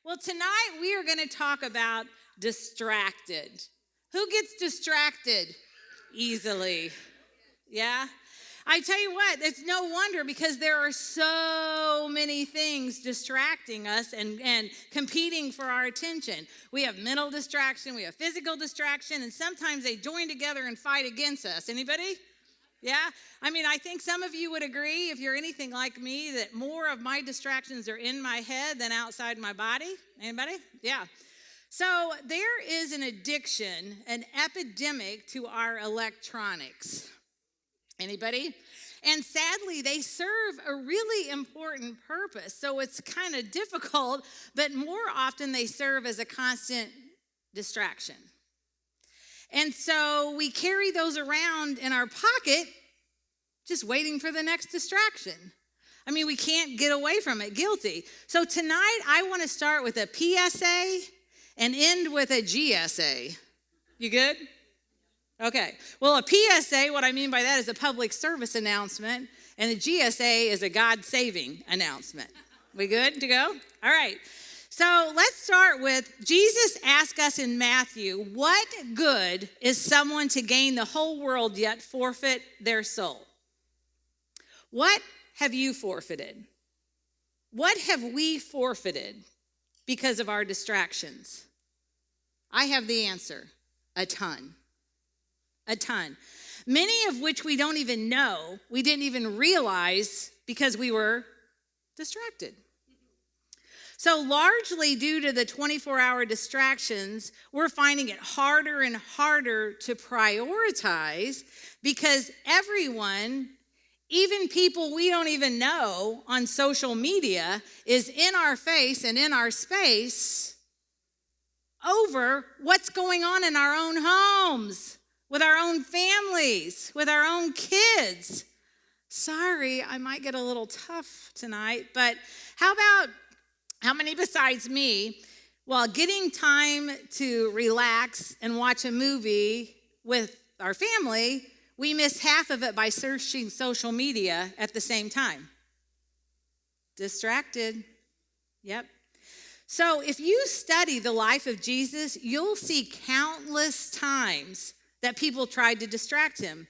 Well, tonight we are going to talk about distracted. Who gets distracted easily? Yeah? I tell you what, it's no wonder because there are so many things distracting us and competing for our attention. We have mental distraction, we have physical distraction, and sometimes they join together and fight against us. Anybody? Yeah? I mean, I think some of you would agree, if you're anything like me, that more of my distractions are in my head than outside my body. Anybody? Yeah. So there is an addiction, an epidemic to our electronics. Anybody? And sadly, they serve a really important purpose. So it's kind of difficult, but more often they serve as a constant distraction. And so we carry those around in our pocket, just waiting for the next distraction. I mean, we can't get away from it, guilty. So tonight, I want to start with a PSA and end with a GSA. You good? Okay. Well, a PSA, what I mean by that is a public service announcement, and a GSA is a God-saving announcement. We good to go? All right. So let's start with Jesus asked us in Matthew, what good is someone to gain the whole world yet forfeit their soul? What have you forfeited? What have we forfeited because of our distractions? I have the answer, a ton. A ton. Many of which we don't even know, we didn't even realize because we were distracted. So largely due to the 24-hour distractions, we're finding it harder and harder to prioritize because everyone, even people we don't even know on social media, is in our face and in our space over what's going on in our own homes, with our own families, with our own kids. Sorry, I might get a little tough tonight, but how many besides me, while getting time to relax and watch a movie with our family, we miss half of it by searching social media at the same time? Distracted. Yep. So if you study the life of Jesus, you'll see countless times that people tried to distract him,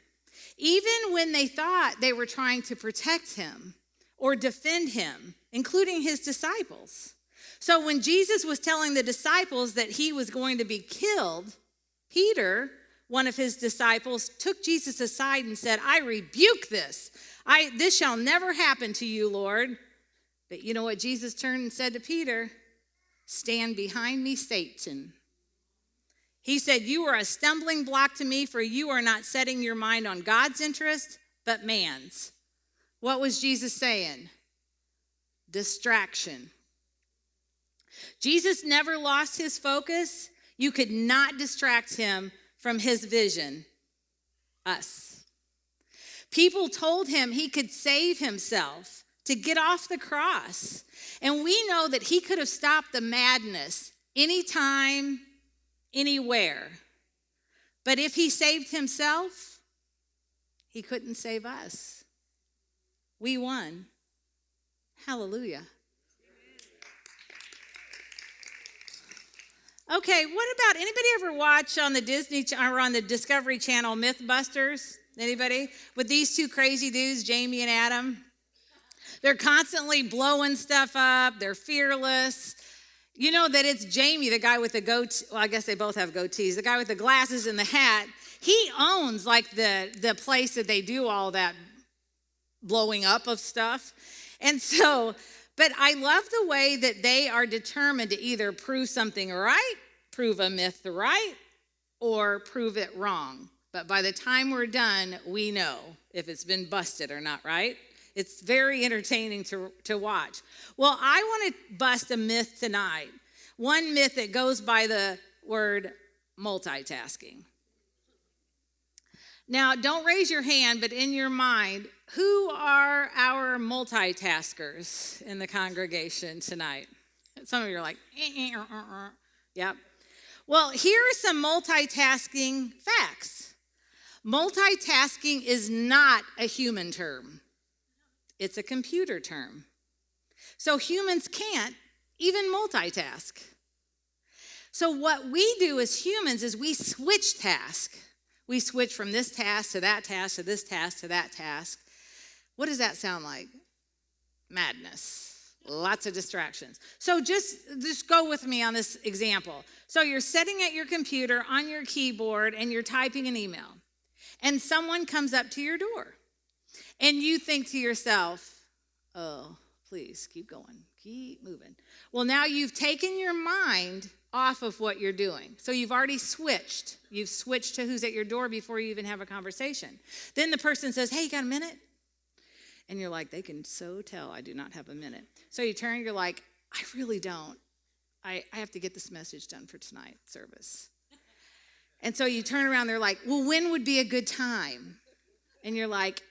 even when they thought they were trying to protect him or defend him, including his disciples. So when Jesus was telling the disciples that he was going to be killed, Peter, one of his disciples, took Jesus aside and said, I rebuke this. This shall never happen to you, Lord. But you know what Jesus turned and said to Peter? Stand behind me, Satan. He said, you are a stumbling block to me, for you are not setting your mind on God's interest, but man's. What was Jesus saying? Distraction. Jesus never lost his focus. You could not distract him from his vision, us. People told him he could save himself to get off the cross. And we know that he could have stopped the madness anytime, anywhere. But if he saved himself, he couldn't save us. We won. Hallelujah. Okay, what about, anybody ever watch on the Disney or on the Discovery Channel MythBusters? Anybody? With these two crazy dudes, Jamie and Adam. They're constantly blowing stuff up. They're fearless. You know that it's Jamie, the guy with the goatee. Well, I guess they both have goatees. The guy with the glasses and the hat. He owns like the place that they do all that blowing up of stuff. And so, but I love the way that they are determined to either prove something right, prove a myth right, or prove it wrong. But by the time we're done, we know if it's been busted or not, right? It's very entertaining to watch. Well, I want to bust a myth tonight. One myth that goes by the word multitasking. Now, don't raise your hand, but in your mind, who are our multitaskers in the congregation tonight? Some of you are like, Yep. Well, here are some multitasking facts. Multitasking is not a human term. It's a computer term. So humans can't even multitask. So what we do as humans is we switch tasks. We switch from this task to that task to this task to that task. What does that sound like? Madness. Lots of distractions. So just go with me on this example. So you're sitting at your computer on your keyboard and you're typing an email. And someone comes up to your door. And you think to yourself, oh, please keep going. Keep moving. Well, now you've taken your mind off of what you're doing. So you've already switched. You've switched to who's at your door before you even have a conversation. Then the person says, hey, you got a minute? And you're like, they can so tell I do not have a minute. So you turn, you're like, I really don't. I have to get this message done for tonight's service. And so you turn around, they're like, well, when would be a good time? And you're like,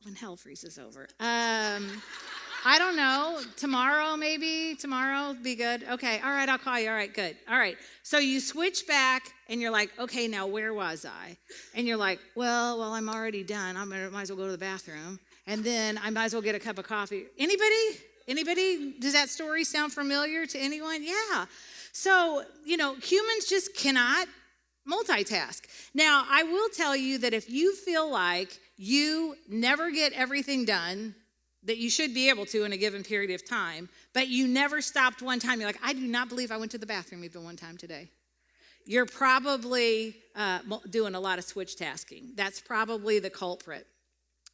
when hell freezes over. I don't know. Tomorrow, maybe? Tomorrow would be good. Okay. All right. I'll call you. All right. Good. All right. So you switch back and you're like, okay, now where was I? And you're like, well, I'm already done. I might as well go to the bathroom. And then I might as well get a cup of coffee. Anybody? Does that story sound familiar to anyone? Yeah. So, humans just cannot multitask. Now, I will tell you that if you feel like you never get everything done that you should be able to in a given period of time, but you never stopped one time, you're like, I do not believe I went to the bathroom even one time today. You're probably doing a lot of switch tasking. That's probably the culprit.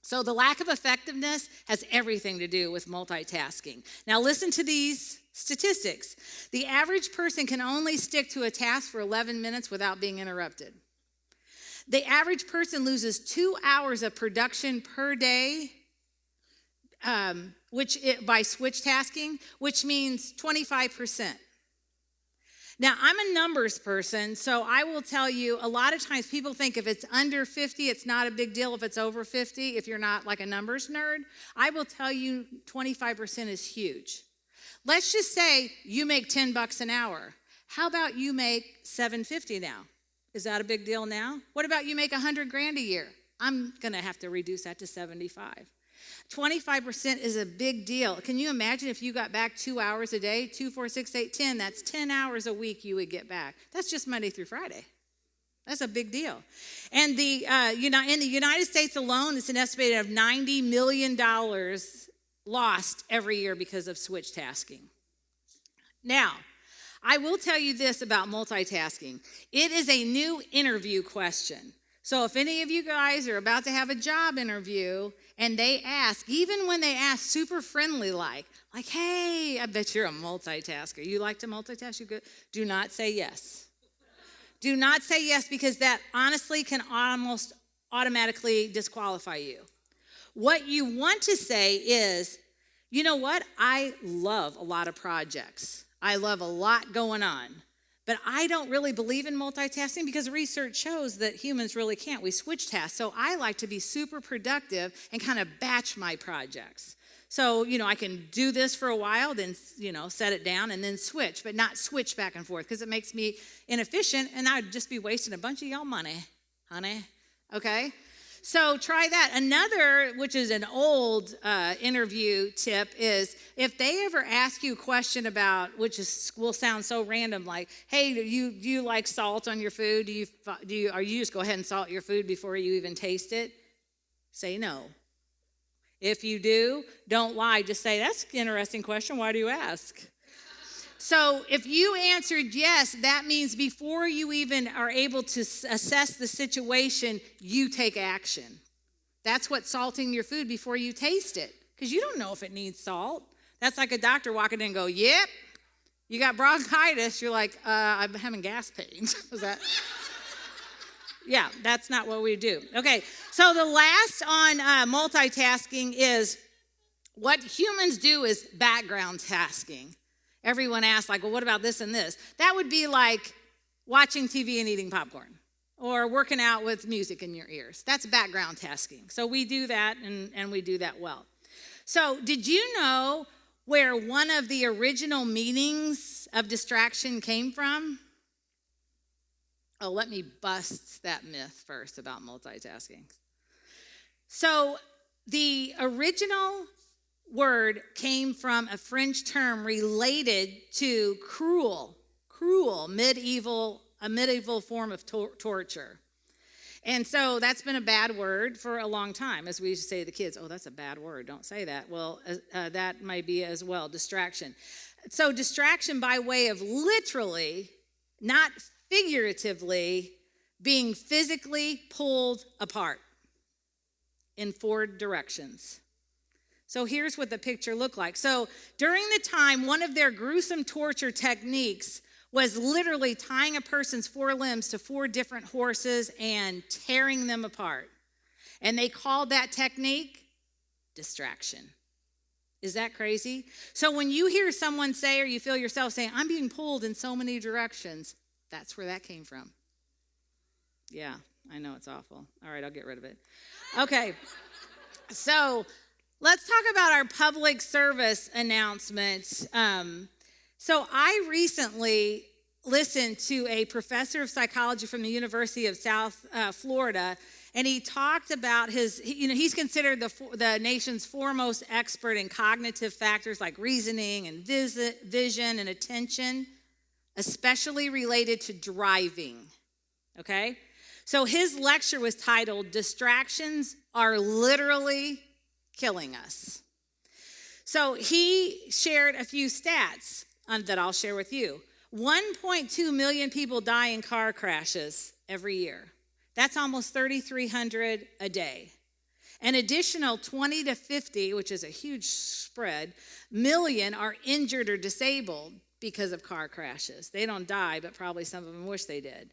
So the lack of effectiveness has everything to do with multitasking. Now listen to these statistics. The average person can only stick to a task for 11 minutes without being interrupted. The average person loses 2 hours of production per day by switch tasking, which means 25%. Now, I'm a numbers person, so I will tell you, a lot of times people think if it's under 50, it's not a big deal. If it's over 50, if you're not like a numbers nerd, I will tell you 25% is huge. Let's just say you make $10 an hour. How about you make $750 now? Is that a big deal now? What about you make $100,000 a year? I'm going to have to reduce that to 75. 25% is a big deal. Can you imagine if you got back 2 hours a day? 2, 4, 6, 8, 10. That's 10 hours a week you would get back. That's just Monday through Friday. That's a big deal. And in the United States alone, it's an estimated of $90 million lost every year because of switch tasking. Now, I will tell you this about multitasking. It is a new interview question. So if any of you guys are about to have a job interview and they ask, even when they ask super friendly like, hey, I bet you're a multitasker. You like to multitask? You good? Do not say yes. Do not say yes, because that honestly can almost automatically disqualify you. What you want to say is, you know what? I love a lot of projects. I love a lot going on. But I don't really believe in multitasking because research shows that humans really can't. We switch tasks. So I like to be super productive and kind of batch my projects. So, I can do this for a while, then, set it down and then switch, but not switch back and forth because it makes me inefficient and I'd just be wasting a bunch of y'all money, honey. Okay? So try that. Another, which is an old interview tip, is if they ever ask you a question about, will sound so random, like, hey, do you like salt on your food? Or you just go ahead and salt your food before you even taste it? Say no. If you do, don't lie. Just say, that's an interesting question. Why do you ask? So if you answered yes, that means before you even are able to assess the situation, you take action. That's what salting your food before you taste it, because you don't know if it needs salt. That's like a doctor walking in and go, yep, you got bronchitis. You're like, I'm having gas pains. Was that? Yeah, that's not what we do. Okay, so the last on multitasking is what humans do is background tasking. Everyone asks, well, what about this and this? That would be like watching TV and eating popcorn or working out with music in your ears. That's background tasking. So we do that, and we do that well. So did you know where one of the original meanings of distraction came from? Oh, let me bust that myth first about multitasking. So the original word came from a French term related to cruel, a medieval form of torture. And so that's been a bad word for a long time, as we used to say to the kids, oh, that's a bad word, don't say that. Well, that might be as well, distraction. So distraction by way of literally, not figuratively, being physically pulled apart in 4 directions. So here's what the picture looked like. So during the time, one of their gruesome torture techniques was literally tying a person's 4 limbs to 4 different horses and tearing them apart. And they called that technique distraction. Is that crazy? So when you hear someone say, or you feel yourself saying, I'm being pulled in so many directions, that's where that came from. Yeah, I know it's awful. All right, I'll get rid of it. Okay, so let's talk about our public service announcement. So I recently listened to a professor of psychology from the University of South Florida, and he talked about he's considered the nation's foremost expert in cognitive factors like reasoning and vision and attention, especially related to driving, okay? So his lecture was titled, Distractions Are Literally Killing Us. So he shared a few stats that I'll share with you. 1.2 million people die in car crashes every year. That's almost 3,300 a day. An additional 20 to 50, which is a huge spread, million are injured or disabled because of car crashes. They don't die, but probably some of them wish they did.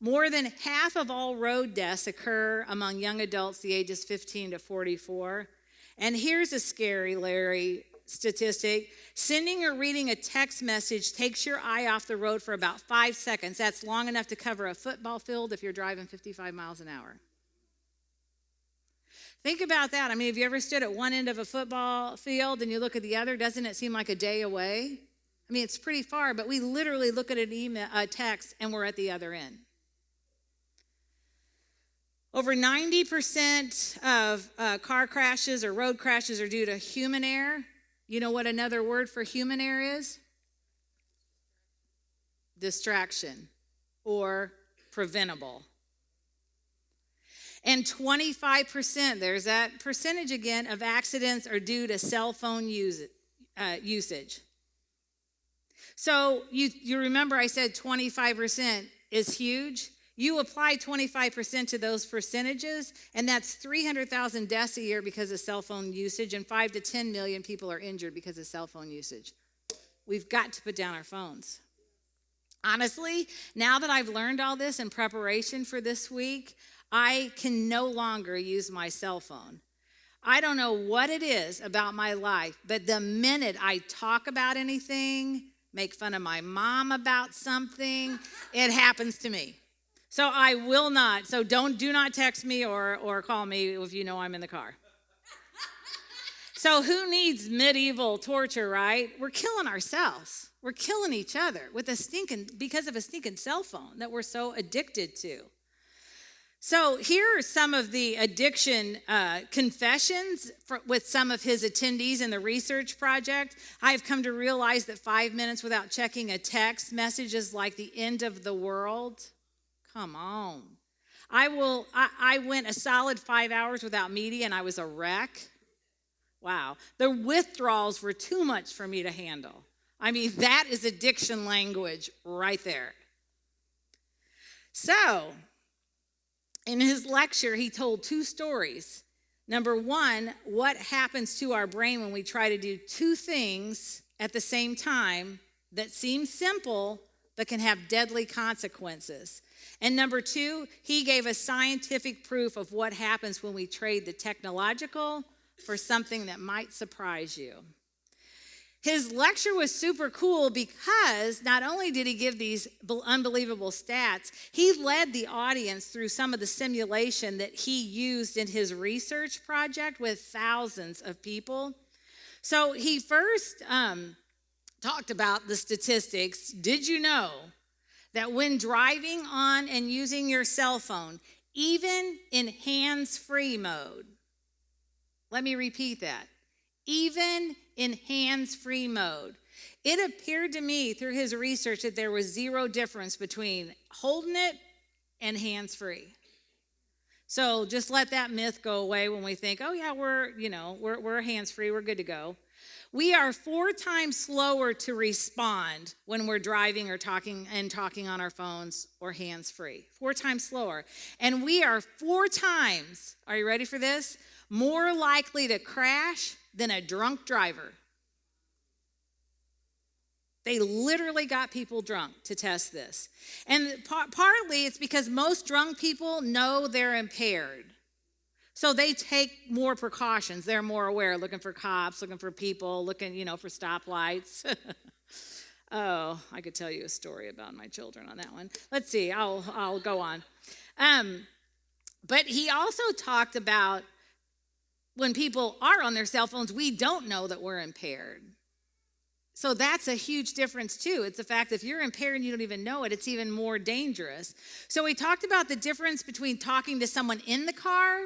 More than half of all road deaths occur among young adults the ages 15 to 44. And here's a scary, Larry, statistic. Sending or reading a text message takes your eye off the road for about 5 seconds. That's long enough to cover a football field if you're driving 55 miles an hour. Think about that. I mean, have you ever stood at one end of a football field and you look at the other? Doesn't it seem like a day away? I mean, it's pretty far, but we literally look at a text and we're at the other end. Over 90% of car crashes or road crashes are due to human error. You know what another word for human error is? Distraction or preventable. And 25%, there's that percentage again, of accidents are due to cell phone usage. So you remember I said 25% is huge? You apply 25% to those percentages, and that's 300,000 deaths a year because of cell phone usage, and 5 to 10 million people are injured because of cell phone usage. We've got to put down our phones. Honestly, now that I've learned all this in preparation for this week, I can no longer use my cell phone. I don't know what it is about my life, but the minute I talk about anything, make fun of my mom about something, it happens to me. So I will not. So do not text me or call me if you know I'm in the car. So who needs medieval torture, right? We're killing ourselves. We're killing each other because of a stinking cell phone that we're so addicted to. So here are some of the addiction confessions with some of his attendees in the research project. I've come to realize that 5 minutes without checking a text message is like the end of the world. Come on. I went a solid 5 hours without media and I was a wreck. Wow. The withdrawals were too much for me to handle. I mean, that is addiction language right there. So, in his lecture, he told 2 stories. Number 1, what happens to our brain when we try to do 2 things at the same time that seem simple but can have deadly consequences. And number 2, he gave us scientific proof of what happens when we trade the technological for something that might surprise you. His lecture was super cool because not only did he give these unbelievable stats, he led the audience through some of the simulation that he used in his research project with thousands of people. So he first talked about the statistics. Did you know that when driving on and using your cell phone, even in hands-free mode, let me repeat that, even in hands-free mode. It appeared to me through his research that there was zero difference between holding it and hands-free. So just let that myth go away when we think, oh yeah, we're hands-free, we're good to go. We are 4 times slower to respond when we're driving or talking on our phones or hands-free. 4 times slower. And we are 4 times, are you ready for this? More likely to crash than a drunk driver. They literally got people drunk to test this. And partly it's because most drunk people know they're impaired. So they take more precautions. They're more aware, looking for cops, looking for people, looking, for stoplights. Oh, I could tell you a story about my children on that one. Let's see, I'll go on. But he also talked about when people are on their cell phones, we don't know that we're impaired. So that's a huge difference too. It's the fact that if you're impaired and you don't even know it, it's even more dangerous. So we talked about the difference between talking to someone in the car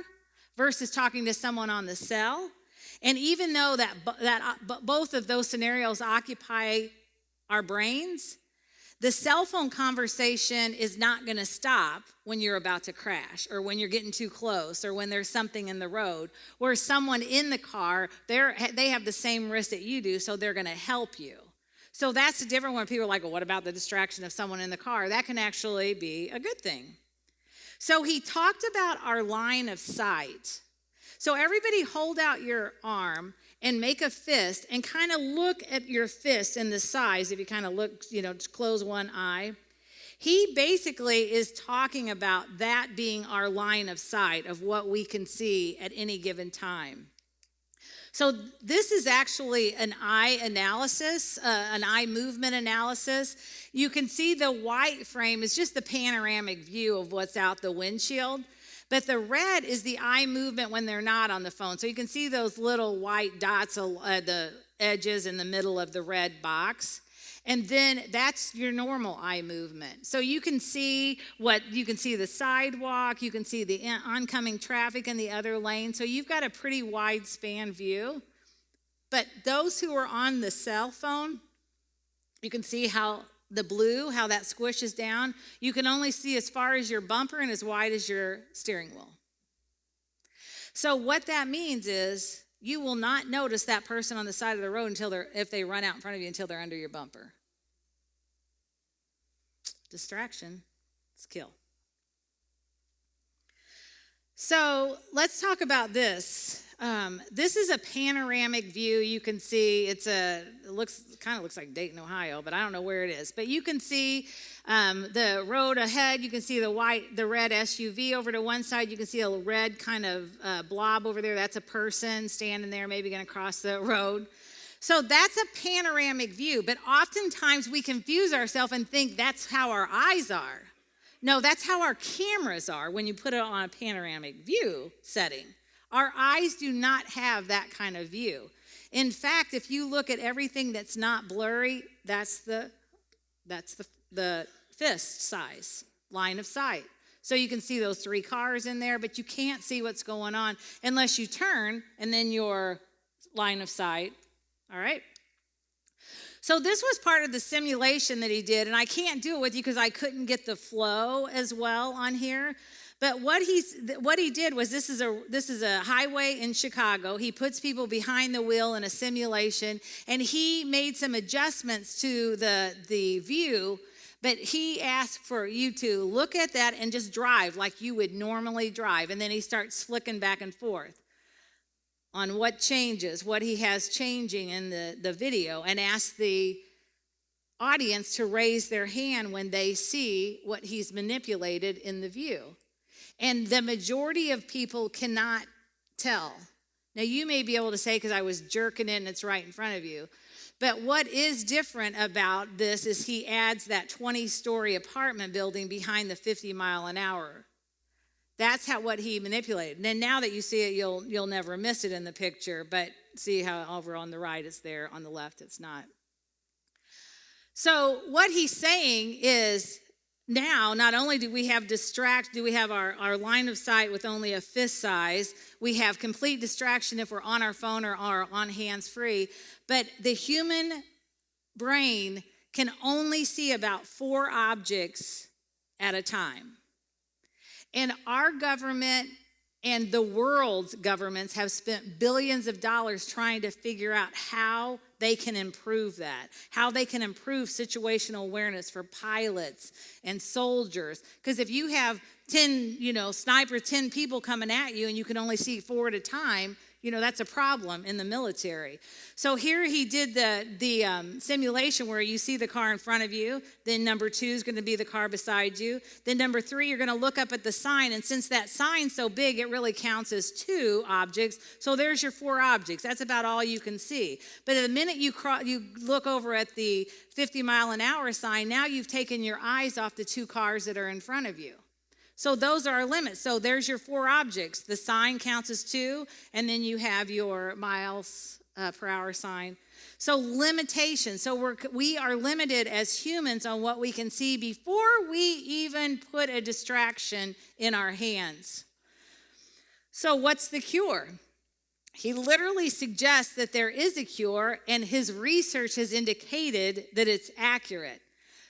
versus talking to someone on the cell. And even though that both of those scenarios occupy our brains, the cell phone conversation is not going to stop when you're about to crash or when you're getting too close or when there's something in the road. Where someone in the car, they have the same risk that you do, so they're going to help you. So that's the difference when people are like, well, what about the distraction of someone in the car? That can actually be a good thing. So he talked about our line of sight. So everybody hold out your arm and make a fist and kind of look at your fist and the size. If you kind of look, just close one eye. He basically is talking about that being our line of sight of what we can see at any given time. So this is actually an eye analysis, an eye movement analysis. You can see the white frame is just the panoramic view of what's out the windshield. But the red is the eye movement when they're not on the phone. So you can see those little white dots at the edges in the middle of the red box. And then that's your normal eye movement. So you can see the sidewalk, you can see the oncoming traffic in the other lane. So you've got a pretty wide span view. But those who are on the cell phone, you can see how the blue, how that squishes down. You can only see as far as your bumper and as wide as your steering wheel. So what that means is you will not notice that person on the side of the road if they run out in front of you until they're under your bumper. Distraction, it's kill. So let's talk about this. This is a panoramic view. You can see it kind of looks like Dayton, Ohio, but I don't know where it is. But you can see the road ahead. You can see the red SUV over to one side. You can see a red kind of blob over there. That's a person standing there, maybe going to cross the road. So that's a panoramic view. But oftentimes we confuse ourselves and think that's how our eyes are. No, that's how our cameras are when you put it on a panoramic view setting. Our eyes do not have that kind of view. In fact, if you look at everything that's not blurry, that's the fist size, line of sight. So you can see those 3 cars in there, but you can't see what's going on unless you turn and then your line of sight, all right? So this was part of the simulation that he did, and I can't do it with you because I couldn't get the flow as well on here. But what he did was this is a highway in Chicago. He puts people behind the wheel in a simulation, and he made some adjustments to the view. But he asked for you to look at that and just drive like you would normally drive. And then he starts flicking back and forth on what changes, what he has changing in the video, and ask the audience to raise their hand when they see what he's manipulated in the view. And the majority of people cannot tell. Now, you may be able to say, because I was jerking it and it's right in front of you. But what is different about this is he adds that 20-story apartment building behind the 50 mile an hour. That's what he manipulated. And then now that you see it, you'll never miss it in the picture. But see how over on the right it's there, on the left it's not. So what he's saying is, now, not only do we have our line of sight with only a fist size, we have complete distraction if we're on our phone or on hands-free, but the human brain can only see about 4 objects at a time. And our government and the world's governments have spent billions of dollars trying to figure out how they can improve that, how they can improve situational awareness for pilots and soldiers. Because if you have 10, snipers, 10 people coming at you and you can only see 4 at a time, that's a problem in the military. So here he did the simulation where you see the car in front of you. Then number 2 is going to be the car beside you. Then number 3, you're going to look up at the sign. And since that sign's so big, it really counts as 2 objects. So there's your 4 objects. That's about all you can see. But the minute you look over at the 50-mile-an-hour sign, now you've taken your eyes off the 2 cars that are in front of you. So those are our limits. So there's your 4 objects. The sign counts as 2, and then you have your miles per hour sign. So limitation. So we are limited as humans on what we can see before we even put a distraction in our hands. So what's the cure? He literally suggests that there is a cure, and his research has indicated that it's accurate.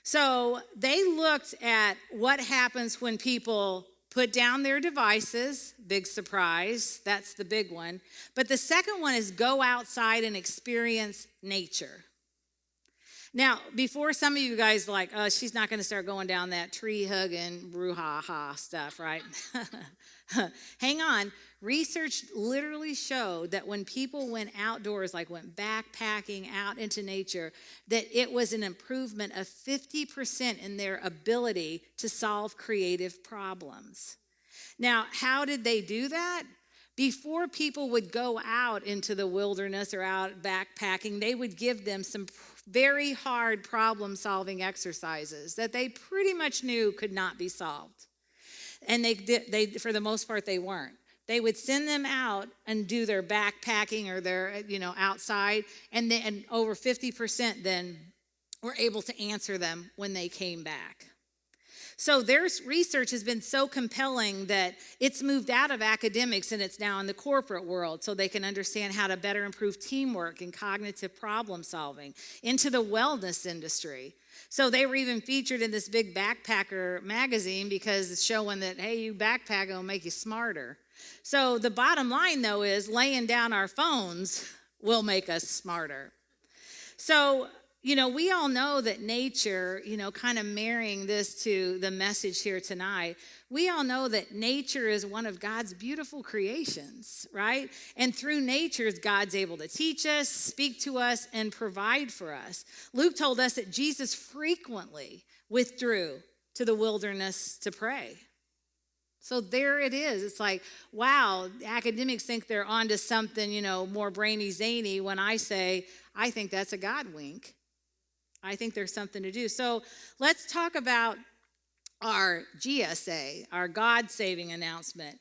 So they looked at what happens when people put down their devices. Big surprise. That's the big one. But the second one is go outside and experience nature. Now, before some of you guys like, oh, she's not going to start going down that tree-hugging, brouhaha stuff, right? Hang on. Research literally showed that when people went outdoors, like went backpacking out into nature, that it was an improvement of 50% in their ability to solve creative problems. Now, how did they do that? Before people would go out into the wilderness or out backpacking, they would give them some very hard problem-solving exercises that they pretty much knew could not be solved. And they for the most part, they weren't. They would send them out and do their backpacking or their, outside, and over 50% then were able to answer them when they came back. So their research has been so compelling that it's moved out of academics and it's now in the corporate world so they can understand how to better improve teamwork and cognitive problem solving, into the wellness industry. So they were even featured in this big backpacker magazine because it's showing that, hey, you backpack will make you smarter. So the bottom line, though, is laying down our phones will make us smarter. So, we all know that nature, kind of marrying this to the message here tonight, we all know that nature is one of God's beautiful creations, right? And through nature, God's able to teach us, speak to us, and provide for us. Luke told us that Jesus frequently withdrew to the wilderness to pray. So there it is. It's like, wow, academics think they're onto something, more brainy zany when I say, I think that's a God wink. I think there's something to do. So let's talk about our GSA, our God-saving announcement.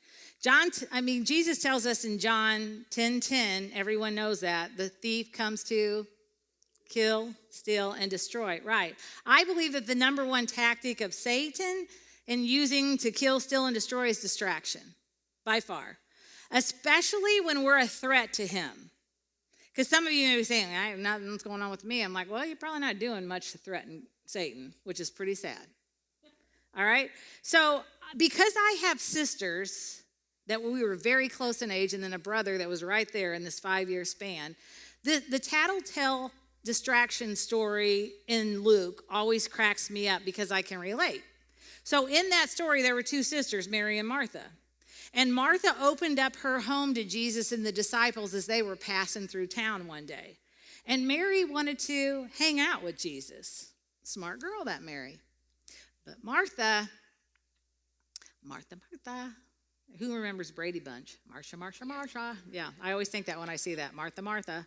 Jesus tells us in John 10:10, everyone knows that, the thief comes to kill, steal, and destroy. Right. I believe that the number one tactic of Satan in using to kill, steal, and destroy is distraction, by far, especially when we're a threat to him. Because some of you may be saying, nothing's going on with me. I'm like, well, you're probably not doing much to threaten Satan, which is pretty sad. All right? So because I have sisters that we were very close in age and then a brother that was right there in this 5-year span, the tattletale distraction story in Luke always cracks me up because I can relate. So in that story, there were 2 sisters, Mary and Martha. And Martha opened up her home to Jesus and the disciples as they were passing through town one day. And Mary wanted to hang out with Jesus. Smart girl, that Mary. But Martha. Who remembers Brady Bunch? Marsha. Yeah, I always think that when I see that. Martha.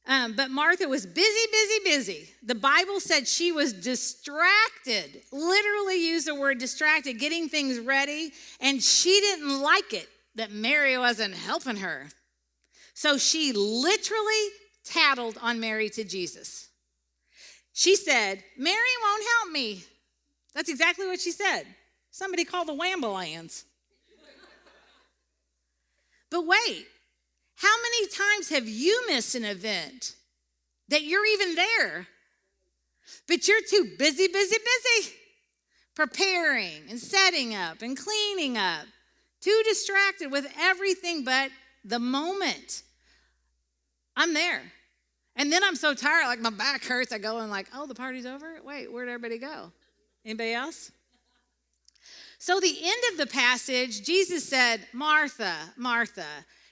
But Martha was busy. The Bible said she was distracted, literally used the word distracted, getting things ready, and she didn't like it that Mary wasn't helping her. So she literally tattled on Mary to Jesus. She said, Mary won't help me. That's exactly what she said. Somebody call the Wambulance. But wait, how many times have you missed an event that you're even there, but you're too busy, preparing and setting up and cleaning up, too distracted with everything but the moment. I'm there. And then I'm so tired, like my back hurts. I go and like, oh, the party's over? Wait, where'd everybody go? Anybody else? So the end of the passage, Jesus said, Martha, Martha,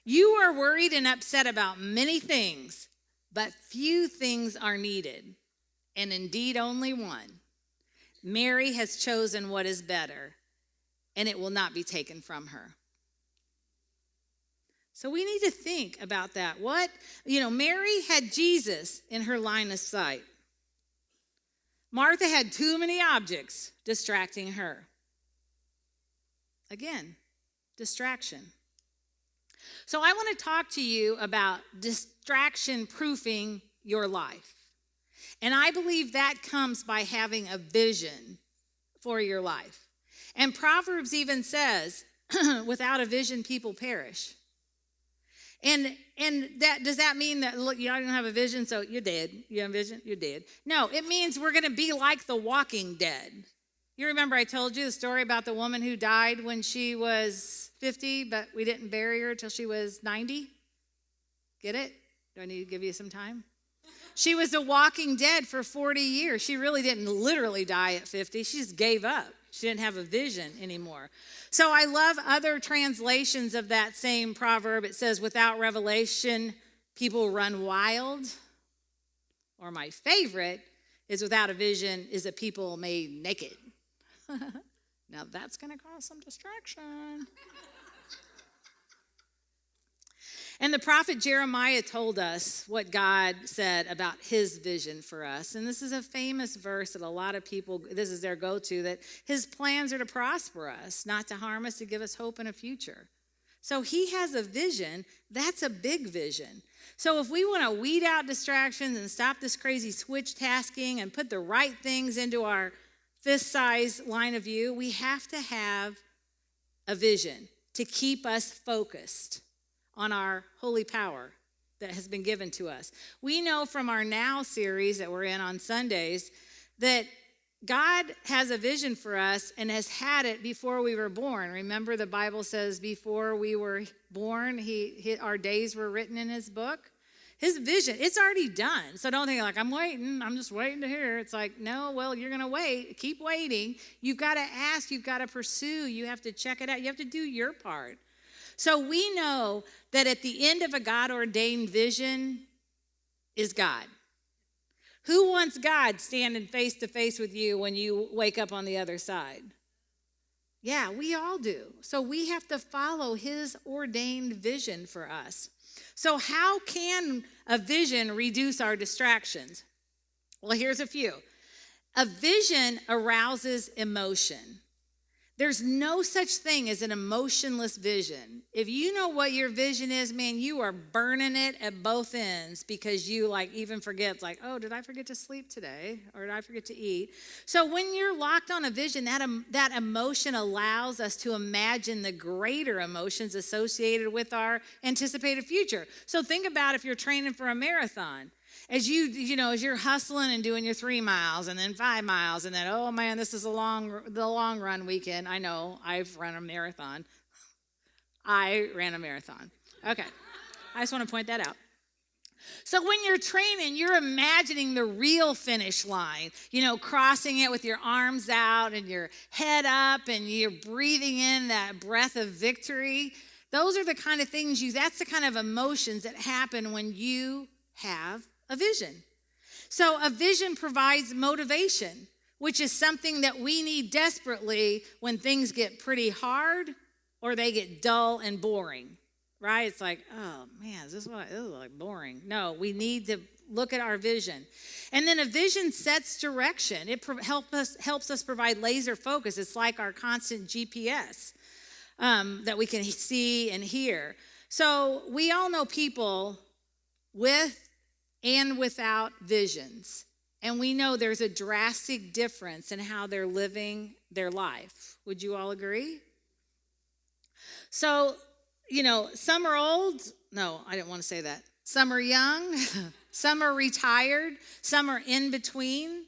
you are worried and upset about many things, but few things are needed, and indeed only one. Mary has chosen what is better, and it will not be taken from her. So we need to think about that. Mary had Jesus in her line of sight. Martha had too many objects distracting her. Again, distraction. So I want to talk to you about distraction-proofing your life. And I believe that comes by having a vision for your life. And Proverbs even says, without a vision, people perish. And does that mean that, look, you don't have a vision, so you're dead? You have a vision? You're dead. No, it means we're going to be like the walking dead. You remember I told you the story about the woman who died when she was 50, but we didn't bury her till she was 90? Get it? Do I need to give you some time? She was a walking dead for 40 years. She really didn't literally die at 50. She just gave up. She didn't have a vision anymore. So I love other translations of that same proverb. It says, without revelation, people run wild. Or my favorite is, without a vision, is a people made naked. Now that's going to cause some distraction. And the prophet Jeremiah told us what God said about his vision for us. And this is a famous verse that a lot of people, this is their go-to, that his plans are to prosper us, not to harm us, to give us hope and a future. So he has a vision. That's a big vision. So if we want to weed out distractions and stop this crazy switch tasking and put the right things into our fist-size line of view, we have to have a vision to keep us focused on our holy power that has been given to us. We know from our Now series that we're in on Sundays that God has a vision for us and has had it before we were born. Remember, the Bible says before we were born, our days were written in his book. His vision, it's already done. So don't think like, I'm waiting. I'm just waiting to hear. It's like, no, well, you're going to wait. Keep waiting. You've got to ask. You've got to pursue. You have to check it out. You have to do your part. So we know that at the end of a God-ordained vision is God. Who wants God standing face to face with you when you wake up on the other side? Yeah, we all do. So we have to follow his ordained vision for us. So how can a vision reduce our distractions? Well, here's a few. A vision arouses emotion. There's no such thing as an emotionless vision. If you know what your vision is, man, you are burning it at both ends because you even forget, oh, did I forget to sleep today? Or did I forget to eat? So when you're locked on a vision, that emotion allows us to imagine the greater emotions associated with our anticipated future. So think about if you're training for a marathon. As you're hustling and doing your 3 miles and then 5 miles and then, oh man, this is the long run weekend. I know, I've run a marathon. I ran a marathon. Okay, I just want to point that out. So when you're training, you're imagining the real finish line, crossing it with your arms out and your head up and you're breathing in that breath of victory. Those are the kind of things that's the kind of emotions that happen when you have a vision. So a vision provides motivation, which is something that we need desperately when things get pretty hard or they get dull and boring, right? It's like, oh man, this is boring. No, we need to look at our vision. And then a vision sets direction. It helps us provide laser focus. It's like our constant GPS that we can see and hear. So we all know people with and without visions. And we know there's a drastic difference in how they're living their life. Would you all agree? So, some are old. No, I didn't want to say that. Some are young. Some are retired. Some are in between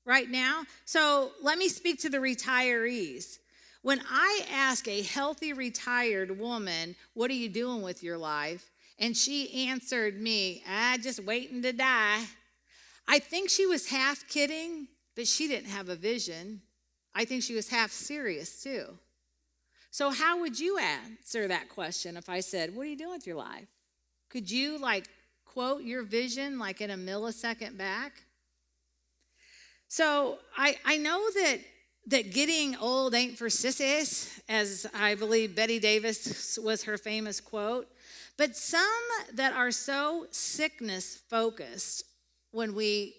right now. So let me speak to the retirees. When I ask a healthy retired woman, what are you doing with your life? And she answered me, just waiting to die. I think she was half kidding, but she didn't have a vision. I think she was half serious too. So how would you answer that question if I said, what are you doing with your life? Could you quote your vision in a millisecond back? So I know that getting old ain't for sissies, as I believe Betty Davis was her famous quote. But some that are so sickness focused when we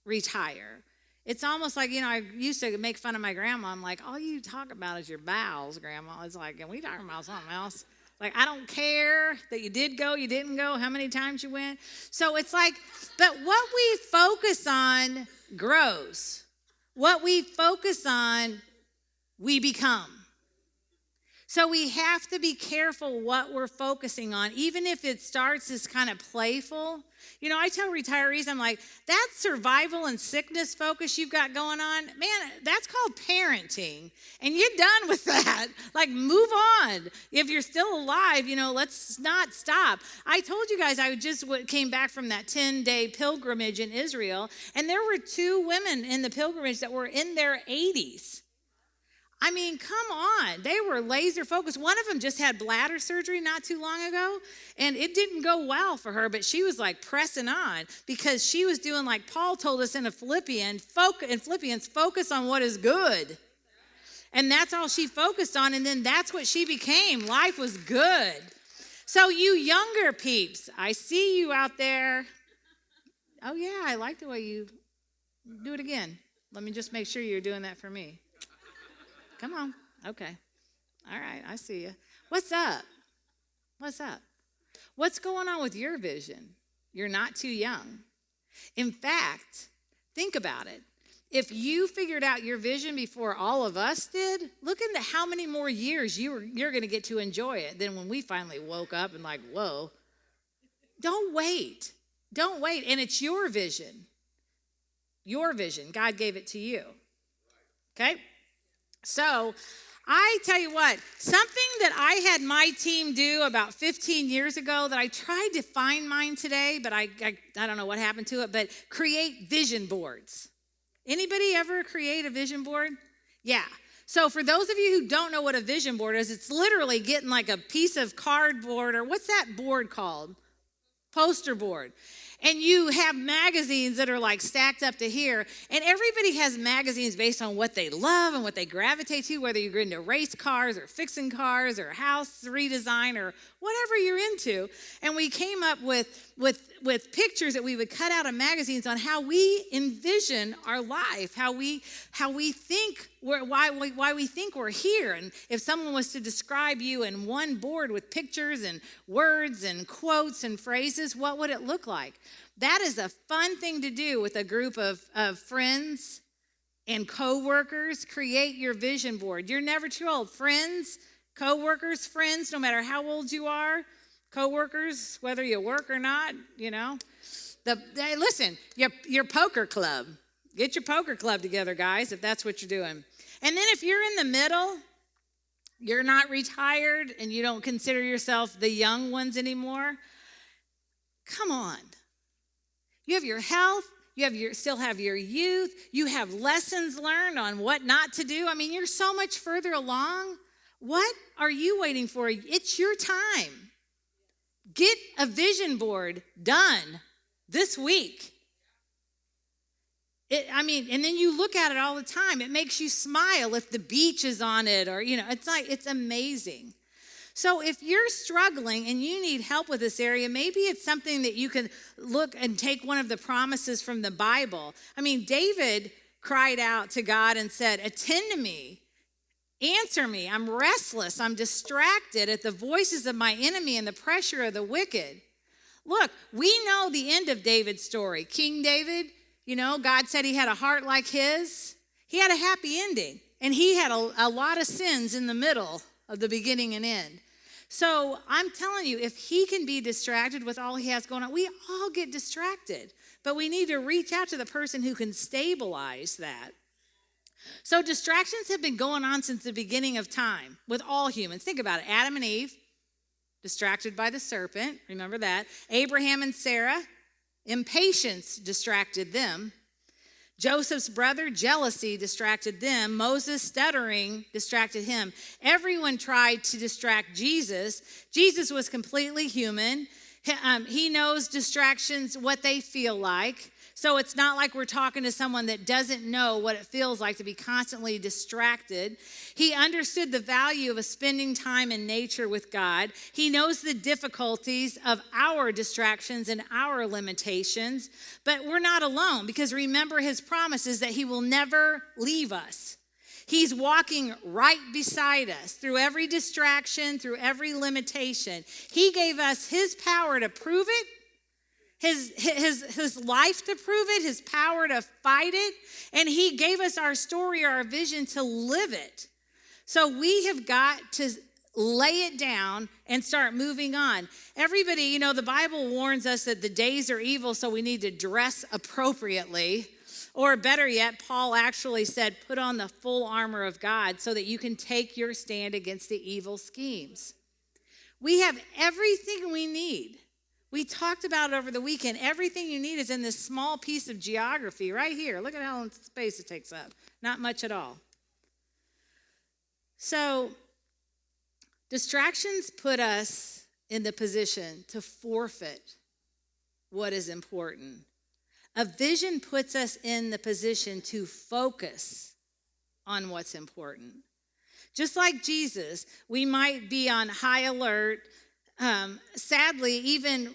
retire, it's almost like, I used to make fun of my grandma. I'm like, all you talk about is your bowels, Grandma. It's like, and we talking about something else. I don't care that you did go, you didn't go, how many times you went. So it's but what we focus on grows. What we focus on, we become. So we have to be careful what we're focusing on, even if it starts as kind of playful. I tell retirees, I'm like, that survival and sickness focus you've got going on, man, that's called parenting. And you're done with that. Move on. If you're still alive, let's not stop. I told you guys I just came back from that 10-day pilgrimage in Israel, and there were 2 women in the pilgrimage that were in their 80s. I mean, come on. They were laser focused. One of them just had bladder surgery not too long ago, and it didn't go well for her, but she was pressing on because she was doing like Paul told us in Philippians, focus on what is good. And that's all she focused on, and then that's what she became. Life was good. So you younger peeps, I see you out there. Oh, yeah, I like the way you do it again. Let me just make sure you're doing that for me. Come on. Okay. All right. I see you. What's up? What's up? What's going on with your vision? You're not too young. In fact, think about it. If you figured out your vision before all of us did, look into how many more years you're going to get to enjoy it than when we finally woke up and whoa. Don't wait. Don't wait. And it's your vision. Your vision. God gave it to you. Okay? So I tell you what, something that I had my team do about 15 years ago that I tried to find mine today, but I don't know what happened to it, but create vision boards. Anybody ever create a vision board? Yeah. So for those of you who don't know what a vision board is, it's literally getting a piece of cardboard, or what's that board called? Poster board. And you have magazines that are stacked up to here. And everybody has magazines based on what they love and what they gravitate to, whether you're into race cars or fixing cars or house redesign or whatever you're into. And we came up with pictures that we would cut out of magazines on how we envision our life, how we think, why we think we're here. And if someone was to describe you in one board with pictures and words and quotes and phrases, what would it look like? That is a fun thing to do with a group of friends and co-workers. Create your vision board. You're never too old. Friends, co-workers, friends, no matter how old you are, co-workers, whether you work or not, listen, your poker club. Get your poker club together, guys, if that's what you're doing. And then if you're in the middle, you're not retired and you don't consider yourself the young ones anymore, come on. You have your health, still have your youth, you have lessons learned on what not to do. I mean, you're so much further along. What are you waiting for? It's your time. Get a vision board done this week. And then you look at it all the time. It makes you smile if the beach is on it, or, it's amazing. So if you're struggling and you need help with this area, maybe it's something that you can look and take one of the promises from the Bible. David cried out to God and said, attend to me, answer me. I'm restless. I'm distracted at the voices of my enemy and the pressure of the wicked. Look, we know the end of David's story. King David, God said he had a heart like his. He had a happy ending. And he had a lot of sins in the middle of the beginning and end. So I'm telling you, if he can be distracted with all he has going on, we all get distracted. But we need to reach out to the person who can stabilize that. So distractions have been going on since the beginning of time with all humans. Think about it. Adam and Eve, distracted by the serpent. Remember that. Abraham and Sarah, impatience distracted them. Joseph's brother, jealousy, distracted them. Moses, stuttering, distracted him. Everyone tried to distract Jesus. Jesus was completely human. He knows distractions, what they feel like. So it's not like we're talking to someone that doesn't know what it feels like to be constantly distracted. He understood the value of spending time in nature with God. He knows the difficulties of our distractions and our limitations. But we're not alone, because remember his promises that he will never leave us. He's walking right beside us through every distraction, through every limitation. He gave us his power to prove it. His life to prove it, his power to fight it, and he gave us our story, our vision to live it. So we have got to lay it down and start moving on. Everybody, the Bible warns us that the days are evil, so we need to dress appropriately. Or better yet, Paul actually said, put on the full armor of God so that you can take your stand against the evil schemes. We have everything we need. We talked about it over the weekend. Everything you need is in this small piece of geography right here. Look at how much space it takes up. Not much at all. So, distractions put us in the position to forfeit what is important. A vision puts us in the position to focus on what's important. Just like Jesus, we might be on high alert. Sadly, even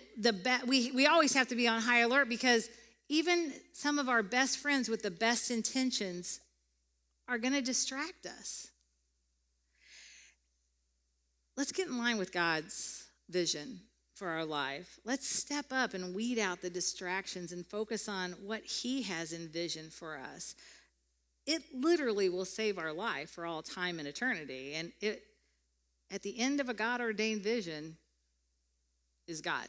we always have to be on high alert, because even some of our best friends with the best intentions are going to distract us. Let's get in line with God's vision for our life. Let's step up and weed out the distractions and focus on what he has envisioned for us. It literally will save our life for all time and eternity. And at the end of a God-ordained vision is God.